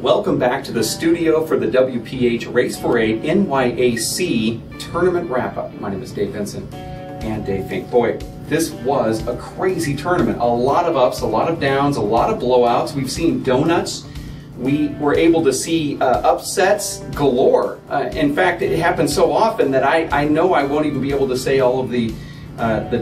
Welcome back to the studio for the WPH Race for a NYAC Tournament Wrap-Up. My name is Dave Vincent and Dave Fink. Boy, this was a crazy tournament. A lot of ups, a lot of downs, a lot of blowouts. We've seen donuts. We were able to see upsets galore. In fact, it happens so often that I know I won't even be able to say all of the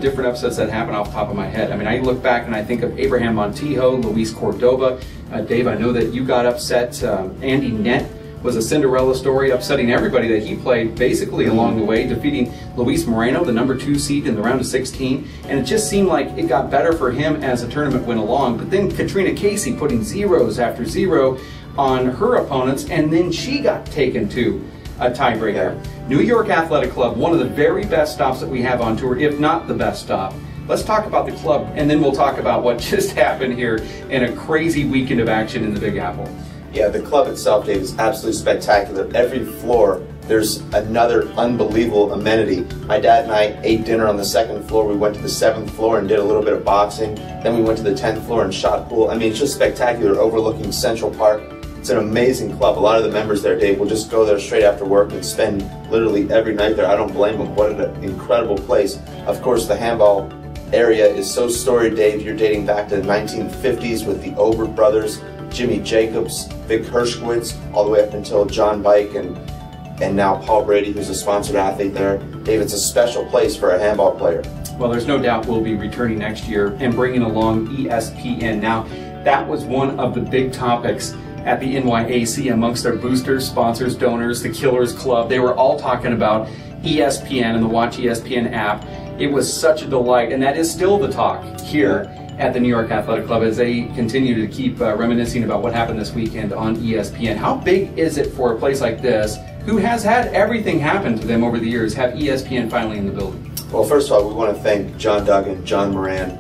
different upsets that happen off the top of my head. I mean, I look back and I think of Abraham Montijo, Luis Cordova. Dave, I know that you got upset. Andy Nett was a Cinderella story, upsetting everybody that he played basically along the way, defeating Luis Moreno, the #2 seed in the round of 16. And it just seemed like it got better for him as the tournament went along. But then Katrina Casey putting zeros after zero on her opponents, and then she got taken to a tiebreaker. New York Athletic Club, one of the very best stops that we have on tour, if not the best stop. Let's talk about the club, and then we'll talk about what just happened here in a crazy weekend of action in the Big Apple. Yeah, the club itself, Dave, is absolutely spectacular. Every floor, there's another unbelievable amenity. My dad and I ate dinner on the 2nd floor. We went to the 7th floor and did a little bit of boxing. Then we went to the 10th floor and shot pool. I mean, it's just spectacular, overlooking Central Park. It's an amazing club. A lot of the members there, Dave, will just go there straight after work and spend literally every night there. I don't blame them. What an incredible place. Of course, the handball area is so storied, Dave. You're dating back to the 1950s with the Obert brothers, Jimmy Jacobs, Vic Hershkowitz, all the way up until John Bike and now Paul Brady, who's a sponsored athlete there. Dave, it's a special place for a handball player. Well, there's no doubt we'll be returning next year and bringing along ESPN. Now, that was one of the big topics at the NYAC amongst their boosters, sponsors, donors, the Killers Club. They were all talking about ESPN and the Watch ESPN app. It was such a delight, and that is still the talk here at the New York Athletic Club as they continue to keep reminiscing about what happened this weekend on ESPN. How big is it for a place like this, who has had everything happen to them over the years, have ESPN finally in the building? Well, first of all, we want to thank John Duggan, John Moran,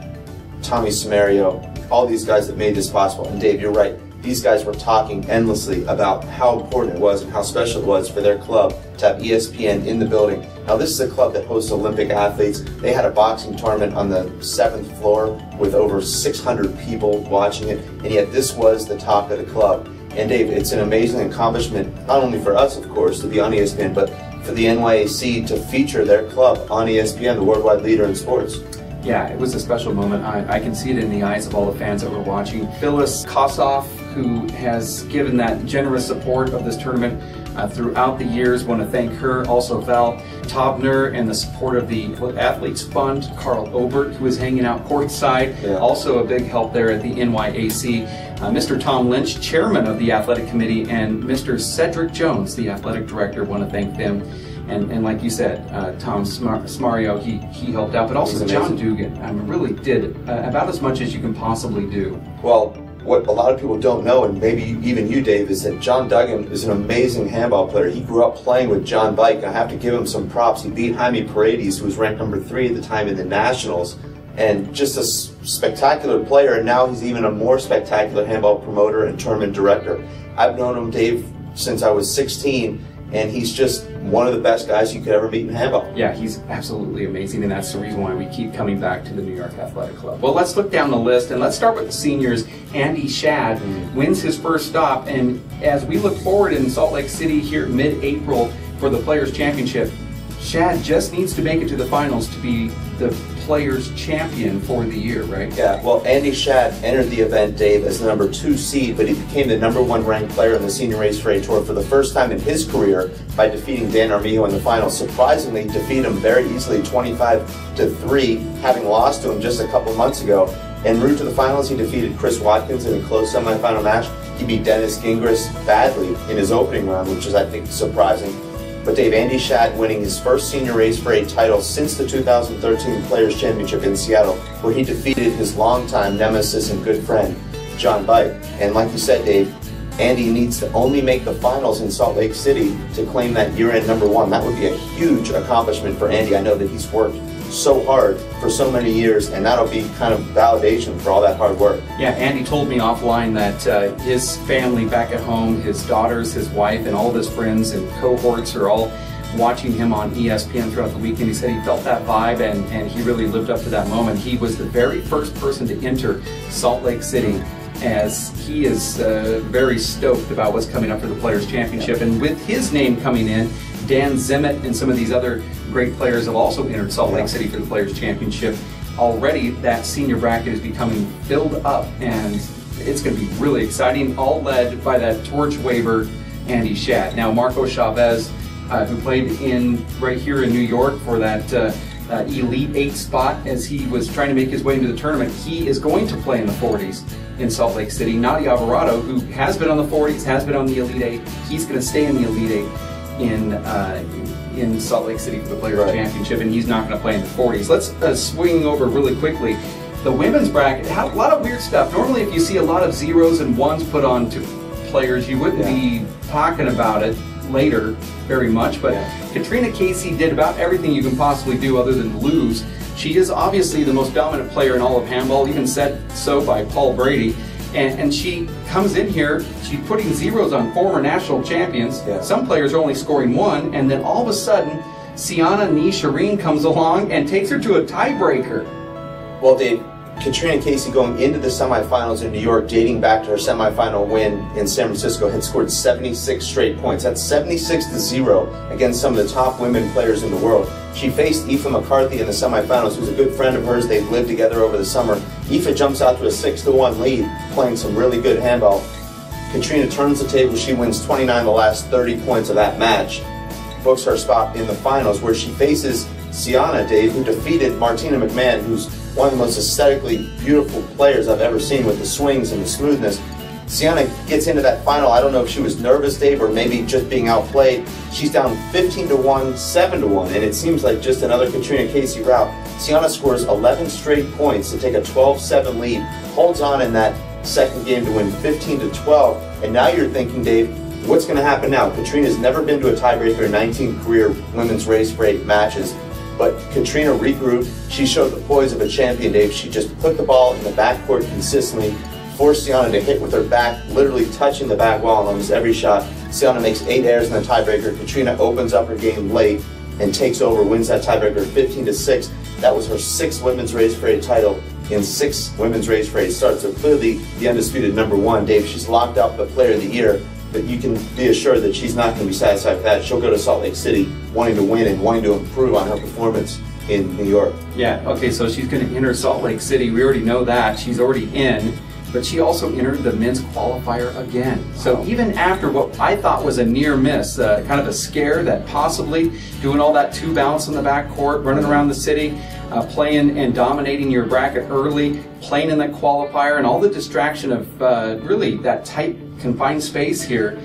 Tommy Samario, all these guys that made this possible. And Dave, you're right. These guys were talking endlessly about how important it was and how special it was for their club to have ESPN in the building. Now, this is a club that hosts Olympic athletes. They had a boxing tournament on the 7th floor with over 600 people watching it, and yet this was the talk of the club. And Dave, it's an amazing accomplishment, not only for us, of course, to be on ESPN, but for the NYAC to feature their club on ESPN, the worldwide leader in sports. Yeah, it was a special moment. I can see it in the eyes of all the fans that were watching. Phyllis Kossoff, who has given that generous support of this tournament throughout the years, want to thank her. Also Val Taubner and the support of the Athletes Fund. Carl Obert, who is hanging out courtside, also a big help there at the NYAC. Mr. Tom Lynch, chairman of the athletic committee, and Mr. Cedric Jones, the athletic director, want to thank them. And like you said, Tom Samario, he helped out, but also John Dugan really did about as much as you can possibly do. Well, what a lot of people don't know, and maybe even you, Dave, is that John Duggan is an amazing handball player. He grew up playing with John Bike, and I have to give him some props. He beat Jaime Paredes, who was ranked #3 at the time in the Nationals, and just a spectacular player, and now he's even a more spectacular handball promoter and tournament director. I've known him, Dave, since I was 16, and he's just one of the best guys you could ever meet in handball. Yeah, he's absolutely amazing, and that's the reason why we keep coming back to the New York Athletic Club. Well, let's look down the list, and let's start with the seniors. Andy Shad wins his first stop, and as we look forward in Salt Lake City here mid-April for the Players' Championship, Shad just needs to make it to the finals to be the Players' Champion for the year, right? Yeah, well, Andy Shad entered the event, Dave, as the #2 seed, but he became the #1 ranked player in the Senior Race for a Tour for the first time in his career by defeating Dan Armijo in the final. Surprisingly, he defeated him very easily, 25-3, having lost to him just a couple months ago. En route to the finals, he defeated Chris Watkins in a close semifinal match. He beat Dennis Gingras badly in his opening round, which is, I think, surprising. But Dave, Andy Shad winning his first Senior Race for a title since the 2013 Players' Championship in Seattle, where he defeated his longtime nemesis and good friend, John Bike. And like you said, Dave, Andy needs to only make the finals in Salt Lake City to claim that year-end #1. That would be a huge accomplishment for Andy. I know that he's worked so hard for so many years, and that'll be kind of validation for all that hard work. Yeah, Andy told me offline that his family back at home, his daughters, his wife, and all of his friends and cohorts are all watching him on ESPN throughout the weekend. He said he felt that vibe, and he really lived up to that moment. He was the very first person to enter Salt Lake City as he is very stoked about what's coming up for the Players' Championship. And with his name coming in, Dan Zimmett and some of these other great players have also entered Salt Lake City for the Players' Championship. Already that senior bracket is becoming filled up, and it's going to be really exciting, all led by that torch waver Andy Shadd. Now Marco Chavez, who played right here in New York for that Elite 8 spot as he was trying to make his way into the tournament, he is going to play in the 40s in Salt Lake City. Nadia Alvarado, who has been on the 40s, has been on the Elite 8, he's going to stay in the Elite 8 in Salt Lake City for the Players' Championship, and he's not going to play in the 40s. Let's swing over really quickly. The women's bracket had a lot of weird stuff. Normally if you see a lot of zeros and ones put on to players, you wouldn't be talking about it later very much, but Katrina Casey did about everything you can possibly do other than lose. She is obviously the most dominant player in all of handball, even said so by Paul Brady. And she comes in here, she's putting zeros on former national champions. Some players are only scoring 1, and then all of a sudden, Sienna Shireen comes along and takes her to a tiebreaker. Well, Dave, Katrina Casey going into the semifinals in New York, dating back to her semifinal win in San Francisco, had scored 76 straight points. That's 76-0 against some of the top women players in the world. She faced Aoife McCarthy in the semifinals, who's a good friend of hers. They've lived together over the summer. Aoife jumps out to a 6-1 lead, playing some really good handball. Katrina turns the table. She wins 29 of the last 30 points of that match, books her spot in the finals, where she faces Sienna, Dave, who defeated Martina McMahon, who's one of the most aesthetically beautiful players I've ever seen with the swings and the smoothness. Sienna gets into that final. I don't know if she was nervous, Dave, or maybe just being outplayed. She's down 15-1, 7-1, and it seems like just another Katrina Casey route. Sienna scores 11 straight points to take a 12-7 lead, holds on in that second game to win 15-12, and now you're thinking, Dave, what's going to happen now? Katrina's never been to a tiebreaker in 19 career women's race for 8 matches. But Katrina regrouped. She showed the poise of a champion, Dave. She just put the ball in the backcourt consistently, forced Sienna to hit with her back, literally touching the back wall on almost every shot. Sienna makes 8 errors in the tiebreaker. Katrina opens up her game late and takes over, wins that tiebreaker 15-6. That was her 6th women's race for 8 title in 6 women's race for 8 starts. So clearly the undisputed #1, Dave. She's locked up the Player of the Year. But you can be assured that she's not going to be satisfied with that. She'll go to Salt Lake City wanting to win and wanting to improve on her performance in New York. Yeah, okay, so she's going to enter Salt Lake City. We already know that. She's already in. But she also entered the men's qualifier again. So even after what I thought was a near miss, kind of a scare that possibly doing all that 2 bounce in the backcourt, running around the city, playing and dominating your bracket early, playing in that qualifier, and all the distraction of really that tight confined space here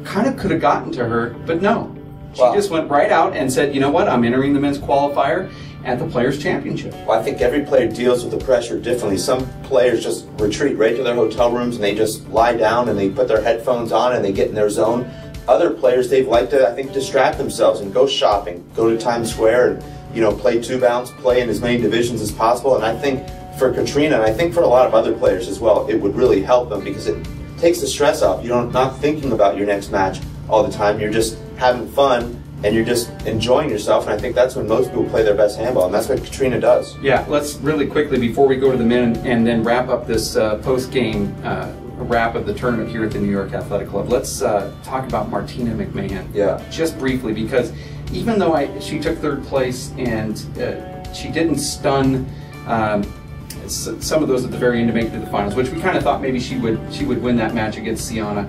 kind of could have gotten to her, but no. She just went right out and said, you know what, I'm entering the men's qualifier at the Players' Championship. Well, I think every player deals with the pressure differently. Some players just retreat right to their hotel rooms and they just lie down and they put their headphones on and they get in their zone. Other players, they'd like to, I think, distract themselves and go shopping, go to Times Square and, you know, play 2 bounce, play in as many divisions as possible. And I think for Katrina, and I think for a lot of other players as well, it would really help them because it takes the stress off. You're not thinking about your next match all the time. You're just having fun and you're just enjoying yourself. And I think that's when most people play their best handball, and that's what Katrina does. Yeah, let's really quickly, before we go to the men and then wrap up this post-game wrap of the tournament here at the New York Athletic Club, let's talk about Martina McMahon. Yeah. Just briefly, because even though she took 3rd place and she didn't stun some of those at the very end to make it to the finals, which we kind of thought maybe she would win that match against Sienna.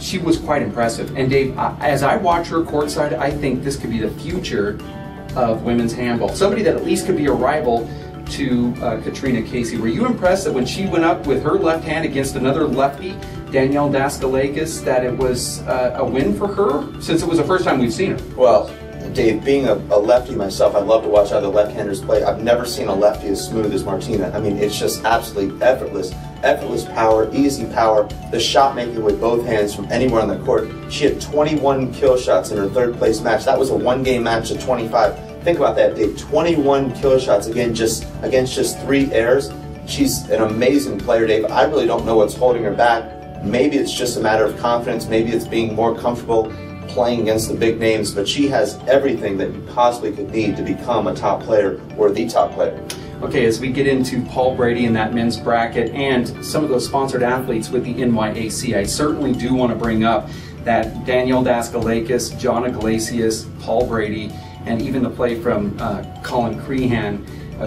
She was quite impressive. And Dave, as I watch her courtside, I think this could be the future of women's handball. Somebody that at least could be a rival to Katrina Casey. Were you impressed that when she went up with her left hand against another lefty, Danielle Daskalakis, that it was a win for her, since it was the first time we've seen her? Well, Dave, being a lefty myself, I love to watch other left-handers play. I've never seen a lefty as smooth as Martina. I mean, it's just absolutely effortless. Effortless power, easy power, the shot making with both hands from anywhere on the court. She had 21 kill shots in her 3rd place match. That was a 1-game match of 25. Think about that, Dave. 21 kill shots against just 3 errors. She's an amazing player, Dave. I really don't know what's holding her back. Maybe it's just a matter of confidence. Maybe it's being more comfortable playing against the big names, but she has everything that you possibly could need to become a top player or the top player. Okay, as we get into Paul Brady in that men's bracket and some of those sponsored athletes with the NYAC, I certainly do want to bring up that Daniel Daskalakis, John Iglesias, Paul Brady, and even the play from Colin Crehan,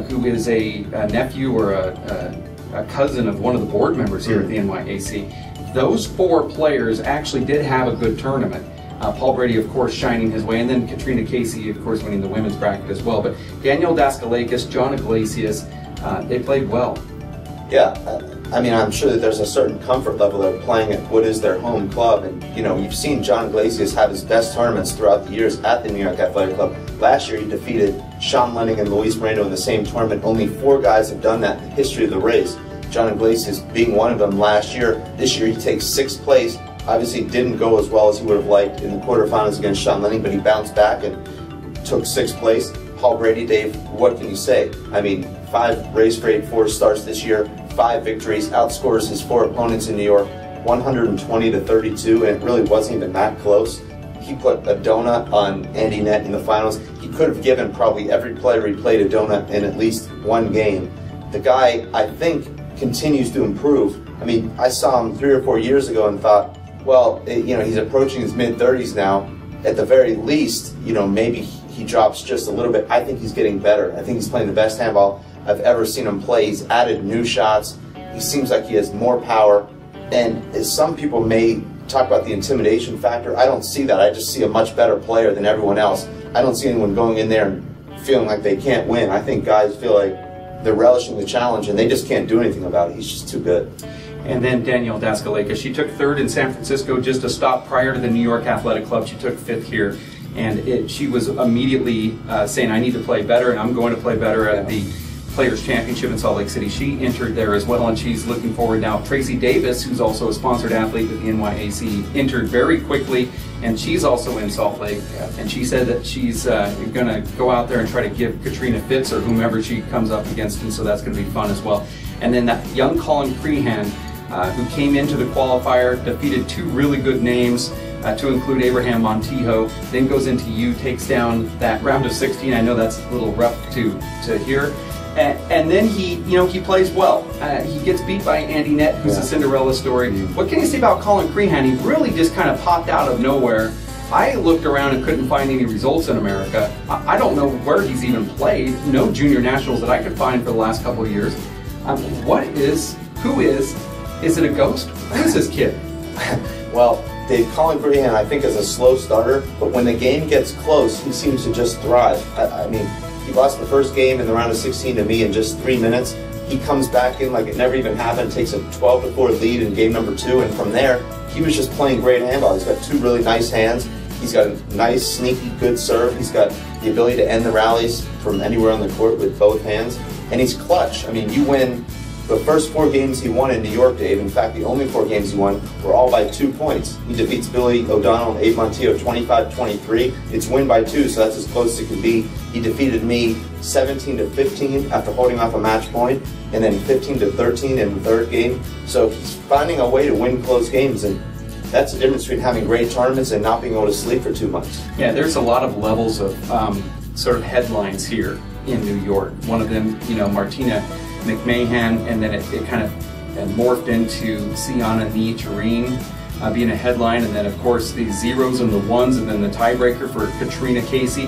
who is a nephew or a cousin of one of the board members here at the NYAC. Those 4 players actually did have a good tournament. Paul Brady, of course, shining his way, and then Katrina Casey, of course, winning the women's bracket as well. But Daniel Daskalakis, John Iglesias, they played well. Yeah, I mean, I'm sure that there's a certain comfort level they're playing at what is their home club. And, you know, you've seen John Iglesias have his best tournaments throughout the years at the New York Athletic Club. Last year, he defeated Sean Lenning and Luis Moreno in the same tournament. Only 4 guys have done that in the history of the race. John Iglesias being one of them last year. This year, he takes 6th place. Obviously, didn't go as well as he would have liked in the quarterfinals against Sean Lenning, but he bounced back and took 6th place. Paul Brady, Dave, what can you say? I mean, 5 race for 8 4 starts this year, 5 victories, outscores his 4 opponents in New York, 120-32, and it really wasn't even that close. He put a donut on Andy Nett in the finals. He could have given probably every player he played a donut in at least 1 game. The guy, I think, continues to improve. I mean, I saw him 3 or 4 years ago and thought, well, you know, he's approaching his mid-30s now. At the very least, you know, maybe he drops just a little bit. I think he's getting better. I think he's playing the best handball I've ever seen him play. He's added new shots. He seems like he has more power. And as some people may talk about the intimidation factor, I don't see that. I just see a much better player than everyone else. I don't see anyone going in there and feeling like they can't win. I think guys feel like they're relishing the challenge and they just can't do anything about it. He's just too good. And then Danielle Daskalakis, she took 3rd in San Francisco, just a stop prior to the New York Athletic Club. She took 5th here, and she was immediately saying, I need to play better, and I'm going to play better at the Players Championship in Salt Lake City. She entered there as well, and she's looking forward now. Tracy Davis, who's also a sponsored athlete with the NYAC, entered very quickly, and she's also in Salt Lake. And she said that she's going to go out there and try to give Katrina Fitz or whomever she comes up against, and so that's going to be fun as well. And then that young Colin Crehan, who came into the qualifier, defeated 2 really good names, to include Abraham Montijo, then goes into U, takes down that round of 16. I know that's a little rough to hear. And then he plays well. He gets beat by Andy Nett, who's a Cinderella story. What can you say about Colin Crehan? He really just kind of popped out of nowhere. I looked around and couldn't find any results in America. I don't know where he's even played. No junior nationals that I could find for the last couple of years. Who is it a ghost? Who is this kid? Well, Colin Crehan, I think, is a slow starter, but when the game gets close, he seems to just thrive. I mean, he lost the first game in the round of 16 to me in just 3 minutes. He comes back in like it never even happened, takes a 12-4 lead in game number 2, and from there, he was just playing great handball. He's got 2 really nice hands. He's got a nice, sneaky, good serve. He's got the ability to end the rallies from anywhere on the court with both hands, and he's clutch. I mean, you win the first 4 games he won in New York, Dave. In fact, the only 4 games he won were all by 2 points. He defeats Billy O'Donnell and Abe Montijo 25-23. It's win by 2, so that's as close as it can be. He defeated me 17-15 after holding off a match point, and then 15-13 in the 3rd game. So he's finding a way to win close games, and that's the difference between having great tournaments and not being able to sleep for 2 months. Yeah, there's a lot of levels of sort of headlines here in New York. One of them, Martina McMahon, and then it kind of morphed into Sienna Tureen being a headline, and then of course the zeros and the ones, and then the tiebreaker for Katrina Casey.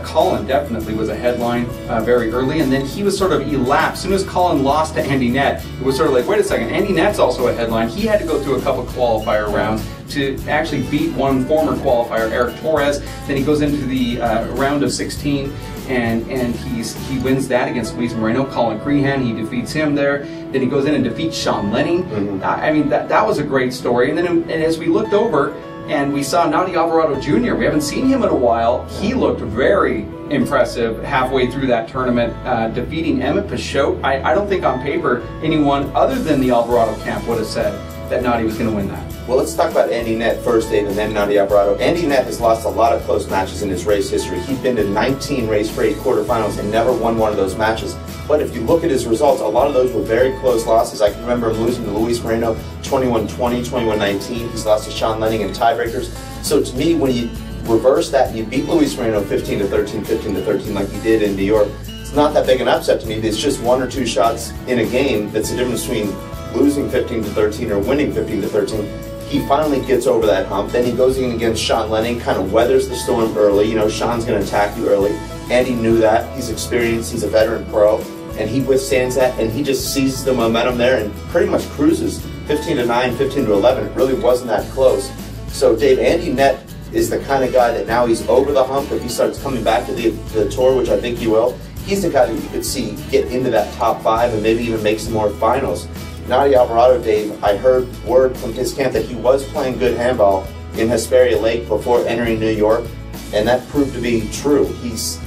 Colin definitely was a headline very early, and then he was sort of elapsed. As soon as Colin lost to Andy Nett, it was sort of like, wait a second, Andy Nett's also a headline. He had to go through a couple qualifier rounds to actually beat one former qualifier, Eric Torres. Then he goes into the round of 16, and he wins that against Luis Moreno. Colin Crehan, he defeats him there. Then he goes in and defeats Sean Lenning. I mean, that was a great story. And then and as we looked over, and we saw Nadi Alvarado Jr. We haven't seen him in a while. He looked very impressive halfway through that tournament, defeating Emmett Pachot. I don't think on paper anyone other than the Alvarado camp would have said that Nadi was going to win that. Well, let's talk about Andy Nett first, Dave, and then Nadi Alvarado. Andy Nett has lost a lot of close matches in his race history. He's been to 19 race for 8 quarterfinals and never won one of those matches. But if you look at his results, a lot of those were very close losses. I can remember him losing to Luis Moreno 21-20, 21-19. He's lost to Sean Lenning in tiebreakers. So to me, when you reverse that and you beat Luis Moreno 15-13, 15-13 like he did in New York, it's not that big an upset to me. It's just 1 or 2 shots in a game that's the difference between losing 15-13 or winning 15-13. He finally gets over that hump. Then he goes in against Sean Lennon, kind of weathers the storm early. You know, Sean's going to attack you early. Andy knew that. He's experienced. He's a veteran pro. And he withstands that, and he just seizes the momentum there and pretty much cruises 15-9, 15-11. It really wasn't that close. So, Dave, Andy Nett is the kind of guy that now he's over the hump. If he starts coming back to the tour, which I think he will, he's the guy that you could see get into that top 5 and maybe even make some more finals. Nadi Alvarado, Dave, I heard word from his camp that he was playing good handball in Hesperia Lake before entering New York, and that proved to be true. He's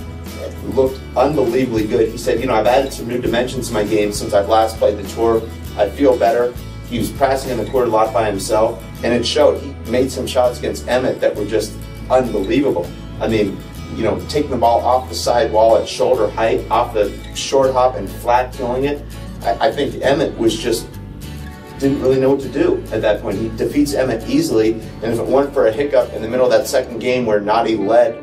looked unbelievably good. He said, you know, I've added some new dimensions to my game since I've last played the tour. I feel better. He was passing in the court a lot by himself, and it showed. He made some shots against Emmett that were just unbelievable. I mean, you know, taking the ball off the side wall at shoulder height, off the short hop and flat killing it. I think Emmett was just didn't really know what to do at that point. He defeats Emmett easily, and if it weren't for a hiccup in the middle of that second game where Nadi led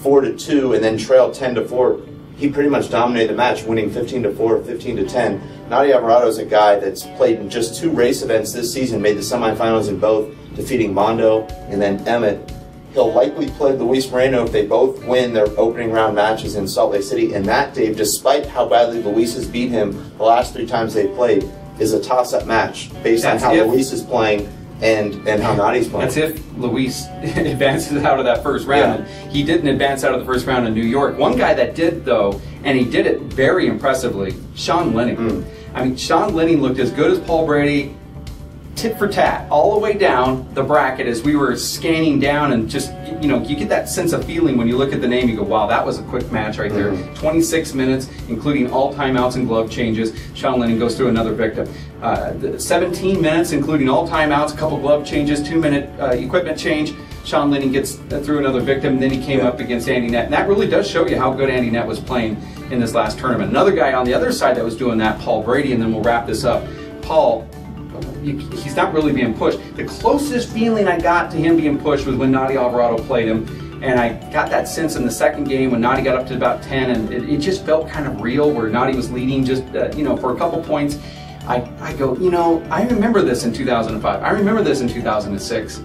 4-2 and then trailed 10-4, he pretty much dominated the match, winning 15-4, 15-10. Nadi Alvarado is a guy that's played in just 2 race events this season, made the semifinals in both, defeating Mondo and then Emmett. He'll likely play Luis Moreno if they both win their opening round matches in Salt Lake City. And that, Dave, despite how badly Luis has beat him the last 3 times they played, is a toss-up match based on how Luis is playing and how Nadi's playing. That's if Luis advances out of that first round. Yeah. He didn't advance out of the first round in New York. One guy that did, though, and he did it very impressively, Sean Lennon. I mean, Sean Lennon looked as good as Paul Brady, tit for tat, all the way down the bracket as we were scanning down, and just, you know, you get that sense of feeling when you look at the name, you go, wow, that was a quick match right there. 26 minutes, including all timeouts and glove changes. Sean Lennon goes through another victim. 17 minutes, including all timeouts, a couple glove changes, 2-minute equipment change. Sean Lennon gets through another victim, and then he came up against Andy Nett. And that really does show you how good Andy Nett was playing in this last tournament. Another guy on the other side that was doing that, Paul Brady, and then we'll wrap this up. Paul, he's not really being pushed. The closest feeling I got to him being pushed was when Nadi Alvarado played him, and I got that sense in the second game when Nadi got up to about 10, and it just felt kind of real, where Nadi was leading just you know, for a couple points. I go, you know, I remember this in 2005. I remember this in 2006,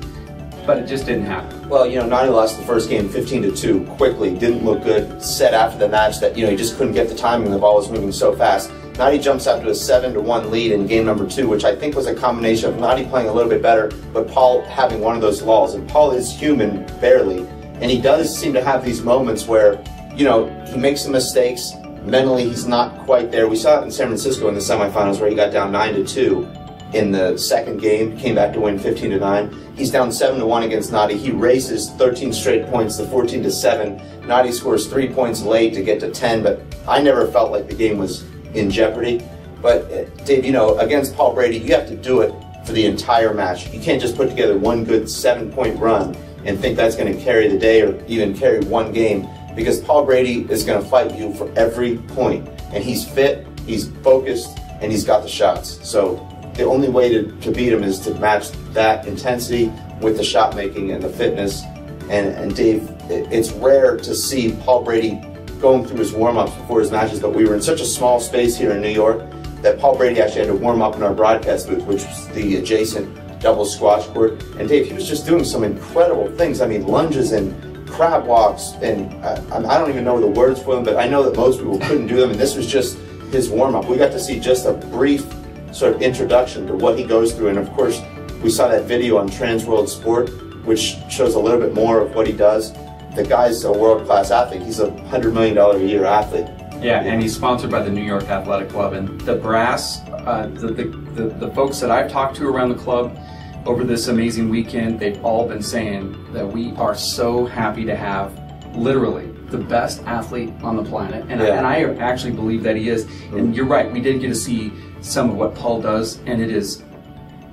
but it just didn't happen. Well, you know, Nadi lost the first game 15-2 quickly. Didn't look good. Said after the match that, you know, he just couldn't get the timing. The ball was moving so fast. Nadi jumps out to a 7-1 lead in game number 2, which I think was a combination of Nadi playing a little bit better, but Paul having one of those lulls. And Paul is human, barely, and he does seem to have these moments where, you know, he makes some mistakes. Mentally, he's not quite there. We saw it in San Francisco in the semifinals where he got down 9-2 in the second game, came back to win 15-9. He's down 7-1 against Nadi. He races 13 straight points to 14-7. Nadi scores 3 points late to get to 10, but I never felt like the game was in jeopardy. But Dave, you know, against Paul Brady, you have to do it for the entire match. You can't just put together one good 7-point run and think that's going to carry the day or even carry one game, because Paul Brady is going to fight you for every point. And he's fit, he's focused, and he's got the shots. So the only way to beat him is to match that intensity with the shot making and the fitness. And Dave, it's rare to see Paul Brady going through his warm-ups before his matches, but we were in such a small space here in New York that Paul Brady actually had to warm up in our broadcast booth, which was the adjacent double squash court. And Dave, he was just doing some incredible things. I mean, lunges and crab walks, and I don't even know the words for them, but I know that most people couldn't do them, and this was just his warm-up. We got to see just a brief sort of introduction to what he goes through, and of course, we saw that video on Trans World Sport, which shows a little bit more of what he does. The guy's a world-class athlete. He's a $100 million a year athlete. Yeah, and he's sponsored by the New York Athletic Club. And the brass, the folks that I've talked to around the club over this amazing weekend, they've all been saying that we are so happy to have literally the best athlete on the planet. And, and I actually believe that he is. And you're right, we did get to see some of what Paul does, and it is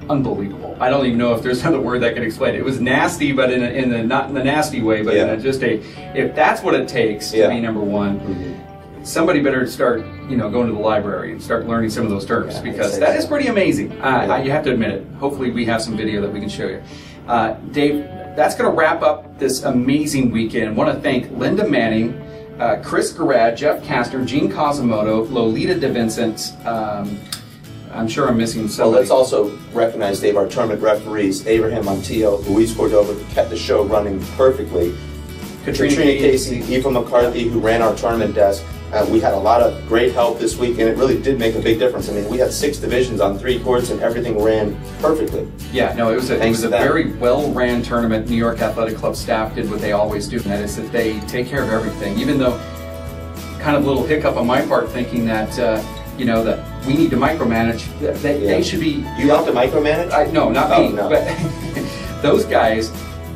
unbelievable. I don't even know if there's another word that can explain it. It was nasty, but not in the nasty way, but in just if that's what it takes to be number one, somebody better start, you know, going to the library and start learning some of those terms, because that is pretty amazing. You have to admit it. Hopefully we have some video that we can show you. Dave, that's going to wrap up this amazing weekend. I want to thank Linda Manning Chris Garrad, Jeff Kastner, Gene Cosimoto, Lolita DeVincent. I'm sure I'm missing somebody. Well, let's also recognize, Dave, our tournament referees, Abraham Montillo, Luis Cordova, who kept the show running perfectly. Katrina Casey, Eva McCarthy, who ran our tournament desk. We had a lot of great help this week, and it really did make a big difference. I mean, we had 6 divisions on 3 courts, and everything ran perfectly. Yeah, no, it was a very well-ran tournament. New York Athletic Club staff did what they always do, and that is that they take care of everything. Even though, kind of a little hiccup on my part, thinking that you know, that we need to micromanage. They should be. You have to micromanage? No, not me. No. But those guys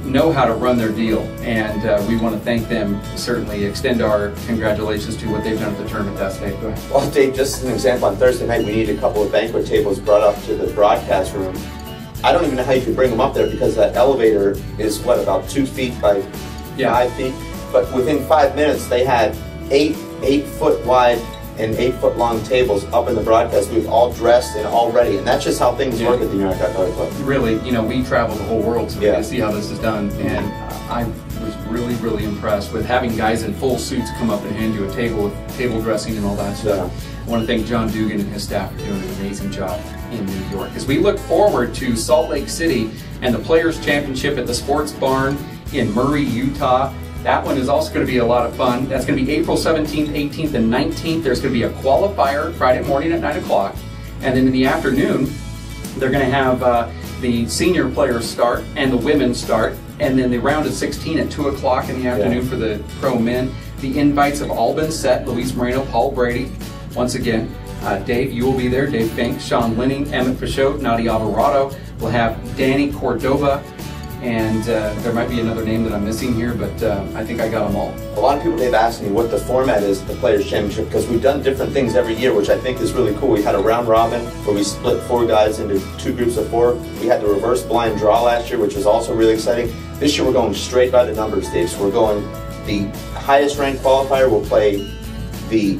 know how to run their deal, and we want to thank them. Certainly extend our congratulations to what they've done at the tournament desk. Dave, go ahead. Well, Dave, just as an example, on Thursday night we needed a couple of banquet tables brought up to the broadcast room. I don't even know how you could bring them up there because that elevator is, what, about 2 feet by 5 feet? But within 5 minutes they had 8 foot wide and 8 foot long tables up in the broadcast booth, all dressed and all ready. And that's just how things work at the New York Athletic Club. Really, you know, we travel the whole world so we can see how this is done. And I was really, really impressed with having guys in full suits come up and hand you a table with table dressing and all that stuff. I want to thank John Dugan and his staff for doing an amazing job in New York. As we look forward to Salt Lake City and the Players' Championship at the Sports Barn in Murray, Utah. That one is also going to be a lot of fun. That's going to be April 17th, 18th, and 19th. There's going to be a qualifier Friday morning at 9 o'clock. And then in the afternoon, they're going to have the senior players start and the women start. And then the round of 16 at 2 o'clock in the afternoon for the pro men. The invites have all been set. Luis Moreno, Paul Brady, once again. Dave, you will be there. Dave Fink, Sean Linning, Emmett Pachot, Nadia Alvarado. We'll have Danny Cordova. And there might be another name that I'm missing here, but I think I got them all. A lot of people have asked me what the format is of the Players' Championship, because we've done different things every year, which I think is really cool. We had a round robin where we split 4 guys into 2 groups of 4. We had the reverse blind draw last year, which was also really exciting. This year we're going straight by the numbers, Dave. So we're going, the highest ranked qualifier will play the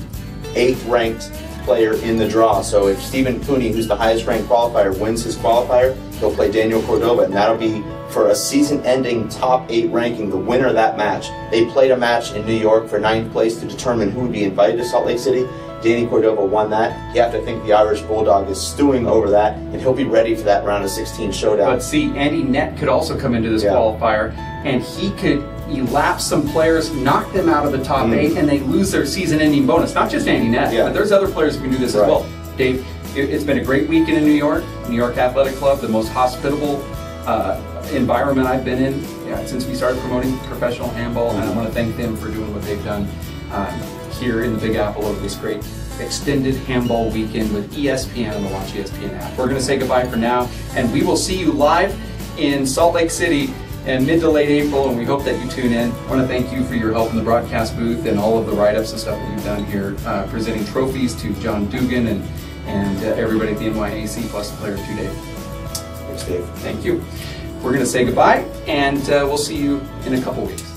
8th ranked player in the draw. So if Stephen Cooney, who's the highest ranked qualifier, wins his qualifier, he'll play Daniel Cordova, and that'll be for a season-ending top 8 ranking, the winner of that match. They played a match in New York for 9th place to determine who would be invited to Salt Lake City. Danny Cordova won that. You have to think the Irish Bulldog is stewing over that, and he'll be ready for that round of 16 showdown. But see, Andy Nett could also come into this qualifier, and he could elapse some players, knock them out of the top 8, and they lose their season-ending bonus. Not just Andy Nett, but there's other players who can do this as well. Dave, it's been a great weekend in New York. New York Athletic Club, the most hospitable environment I've been in since we started promoting professional handball, and I want to thank them for doing what they've done here in the Big Apple over this great extended handball weekend with ESPN and the Watch ESPN app. We're going to say goodbye for now, and we will see you live in Salt Lake City in mid to late April, and we hope that you tune in. I want to thank you for your help in the broadcast booth and all of the write-ups and stuff that you've done here, presenting trophies to John Dugan and everybody at the NYAC, plus the players too, Dave. Thanks, Dave. Thank you. We're going to say goodbye, and we'll see you in a couple weeks.